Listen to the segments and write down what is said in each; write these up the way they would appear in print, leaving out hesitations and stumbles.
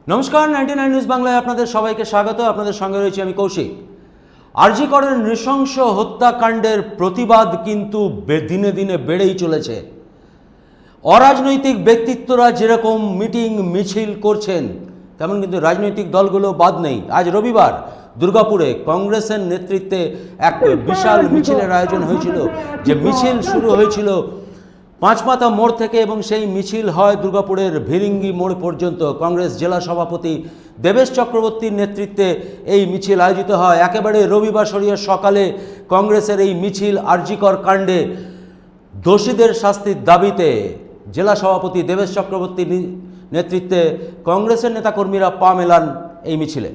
নমস্কার, 99 নিউজ বাংলায় আপনাদের সবাইকে স্বাগত। আপনাদের সঙ্গে রয়েছে আমি কৌশিক। আরজি করের নৃশংস হত্যাকাণ্ডের প্রতিবাদ কিন্তু দিনে দিনে বেড়েই চলেছে। অরাজনৈতিক ব্যক্তিত্বরা যেরকম মিটিং মিছিল করছেন, তেমন কিন্তু রাজনৈতিক দলগুলো বাদ নেই। আজ রবিবার দুর্গাপুরে কংগ্রেসের নেতৃত্বে এক বিশাল মিছিলের আয়োজন হয়েছিল। যে মিছিল শুরু হয়েছিল পাঁচমাথা মোড় থেকে এবং সেই মিছিল হয় দুর্গাপুরের ভিরিঙ্গি মোড় পর্যন্ত। কংগ্রেস জেলা সভাপতি দেবেশ চক্রবর্তীর নেতৃত্বে এই মিছিল আয়োজিত হয়। একেবারে রবিবার সরিয়ে সকালে কংগ্রেসের এই মিছিল আরজিকর কাণ্ডে দোষীদের শাস্তির দাবিতে জেলা সভাপতি দেবেশ চক্রবর্তীর নেতৃত্বে কংগ্রেসের নেতাকর্মীরা পা মেলান এই মিছিলে।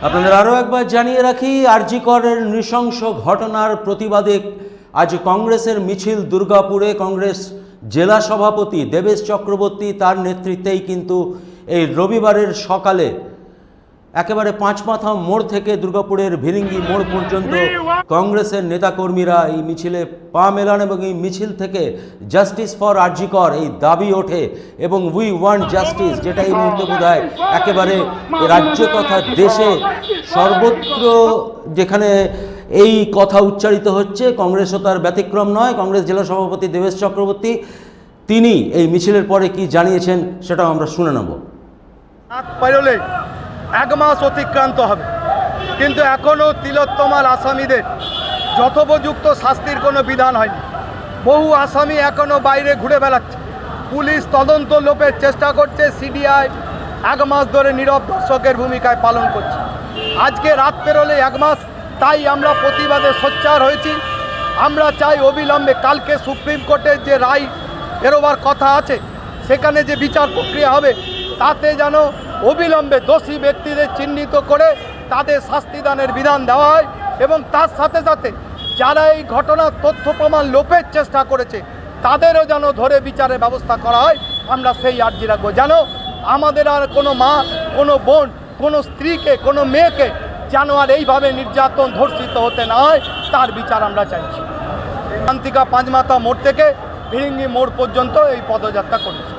আপনাদের আরও একবার জানিয়ে রাখি, আরজি করের নৃশংস ঘটনার প্রতিবাদে আজ কংগ্রেসের মিছিল দুর্গাপুরে। কংগ্রেস জেলা সভাপতি দেবেশ চক্রবর্তী তার নেতৃত্বেই কিন্তু এই রবিবারের সকালে একেবারে পাঁচমাথা মোড় থেকে দুর্গাপুরের ভিরিঙ্গি মোড় পর্যন্ত কংগ্রেসের নেতাকর্মীরা এই মিছিলে পা মেলান এবং এই মিছিল থেকে জাস্টিস ফর আরজি কর এই দাবি ওঠে এবং উই ওয়ান্ট জাস্টিস, যেটা এই মুহূর্তে বোধহয় একেবারে রাজ্য তথা দেশে সর্বত্র যেখানে এই কথা উচ্চারিত হচ্ছে, কংগ্রেসও তার ব্যতিক্রম নয়। কংগ্রেস জেলা সভাপতি দেবেশ চক্রবর্তী তিনি এই মিছিলের পরে কি জানিয়েছেন সেটাও আমরা শুনে নেব। এক মাস অতিক্রান্ত হবে, কিন্তু এখনও তিলোত্তমার আসামিদের যথোপযুক্ত শাস্তির কোনো বিধান হয়নি। বহু আসামি এখনও বাইরে ঘুরে বেড়াচ্ছে। পুলিশ তদন্ত লোপের চেষ্টা করছে, সিডিআই এক মাস ধরে নীরব দর্শকের ভূমিকায় পালন করছে। আজকে রাত পেরোলে এক মাস, তাই আমরা প্রতিবাদে সোচ্চার হয়েছি। আমরা চাই অবিলম্বে কালকে সুপ্রিম কোর্টের যে রায় বেরোবার কথা আছে, সেখানে যে বিচার প্রক্রিয়া হবে তাতে যেন অবিলম্বে দোষী ব্যক্তিদের চিহ্নিত করে তাদের শাস্তিদানের বিধান দেওয়া হয় এবং তার সাথে সাথে যারা এই ঘটনার তথ্য প্রমাণ লোপের চেষ্টা করেছে তাদেরও যেন ধরে বিচারের ব্যবস্থা করা হয়। আমরা সেই আর্জি রাখবো যেন আমাদের আর কোনো মা, কোনো বোন, কোনো স্ত্রীকে, কোনো মেয়েকে যেন আর এইভাবে নির্যাতন ধর্ষিত হতে না হয়, তার বিচার আমরা চাইছি। শান্তিকা পাঁচমাথা মোড় থেকে ভিরিঙ্গি মোড় পর্যন্ত এই পদযাত্রা করেছি।